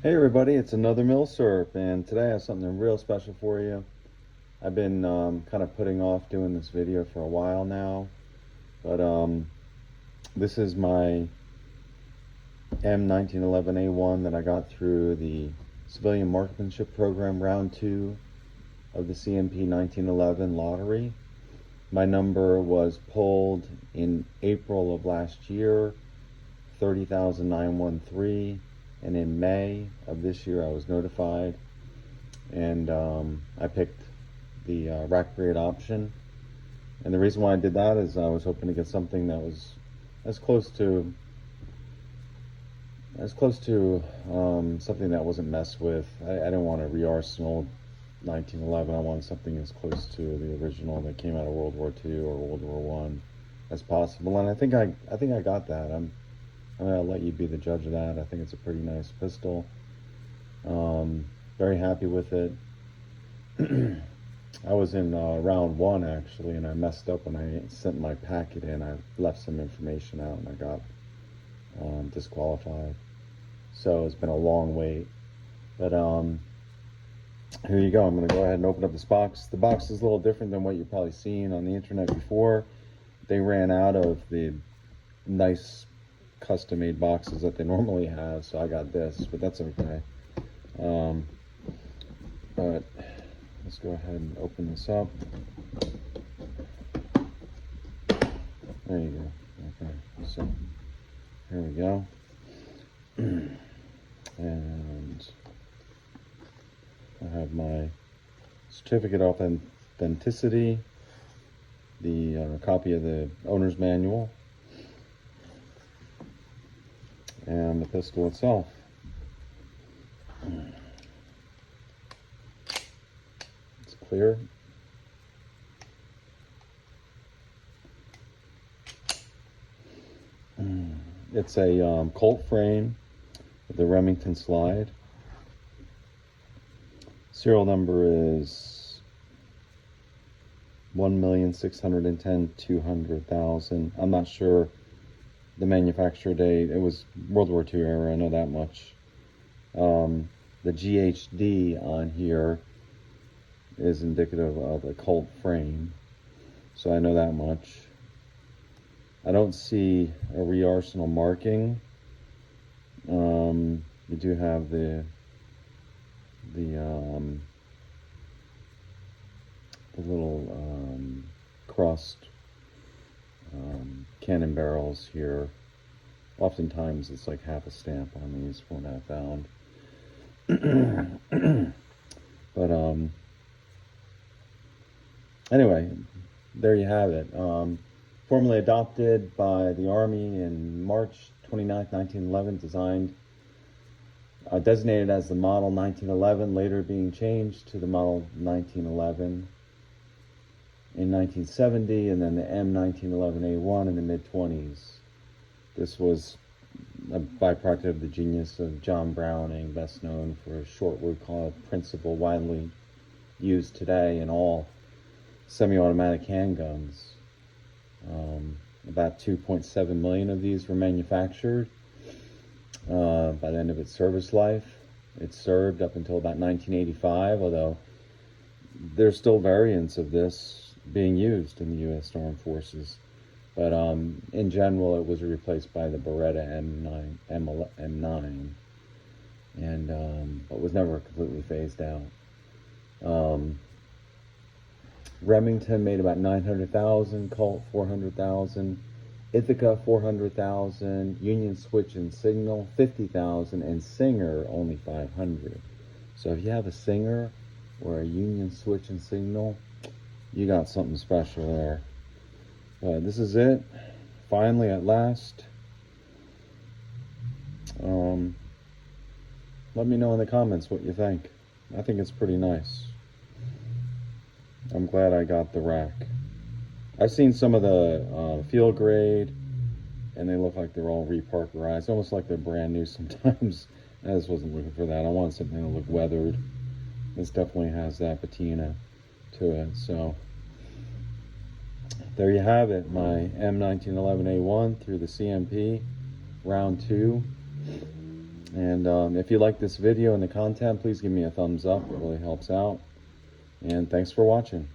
Hey everybody, it's another Milsurp, and today I have something real special for you. I've been kind of putting off doing this video for a while now, but this is my M1911A1 that I got through the Civilian Marksmanship Program Round 2 of the CMP 1911 lottery. My number was pulled in April of last year, 30,913. And in May of this year, I was notified, and I picked the rack grade option. And the reason why I did that is I was hoping to get something that was as close to something that wasn't messed with. I didn't want a re-arsenal 1911. I wanted something as close to the original that came out of World War II or World War One as possible. And I think I got that. I'm gonna let you be the judge of that. I think it's a pretty nice pistol. Very happy with it. I was in round one actually, and I messed up when I sent my packet in. I left some information out, and I got disqualified. So it's been a long wait. But here you go. I'm gonna go ahead and open up this box. The box is a little different than what you've probably seen on the internet before. They ran out of the nice custom-made boxes that they normally have, so I got this, but that's okay. But let's go ahead and open this up. There you go. Okay, so here we go. And I have my certificate of authenticity, the copy of the owner's manual, and the pistol itself. It's clear. It's a Colt frame with the Remington slide. Serial number is 1,610,200,000. I'm not sure the manufacturer date. It was World War II era, I know that much. The GHD on here is indicative of a Colt frame, so I know that much. I don't see a re-arsenal marking. You do have the little crossed cannon barrels here. Oftentimes it's like half a stamp on these from what I found. But anyway, there you have it. Formally adopted by the Army in March 29th, 1911, designated as the Model 1911, later being changed to the Model 1911 in 1970, and then the M1911A1 in the mid-20s. This was a byproduct of the genius of John Browning, best known for a short word called principle, widely used today in all semi-automatic handguns. About 2.7 million of these were manufactured by the end of its service life. It served up until about 1985, although there's still variants of this being used in the U.S. Armed Forces. But in general, it was replaced by the Beretta M9, and but was never completely phased out. Remington made about 900,000, Colt 400,000, Ithaca 400,000, Union Switch and Signal 50,000, and Singer only 500. So if you have a Singer or a Union Switch and Signal, you got something special there. But this is it, finally at last. Let me know in the comments what you think. I think it's pretty nice. I'm glad I got the rack. I've seen some of the field grade, and they look like they're all reparkerized, almost like they're brand new sometimes. I just wasn't looking for that. I wanted something to look weathered. This definitely has that patina to it. So there you have it, my M1911A1 through the CMP round 2. And if you like this video and the content, please give me a thumbs up. It really helps out. And thanks for watching.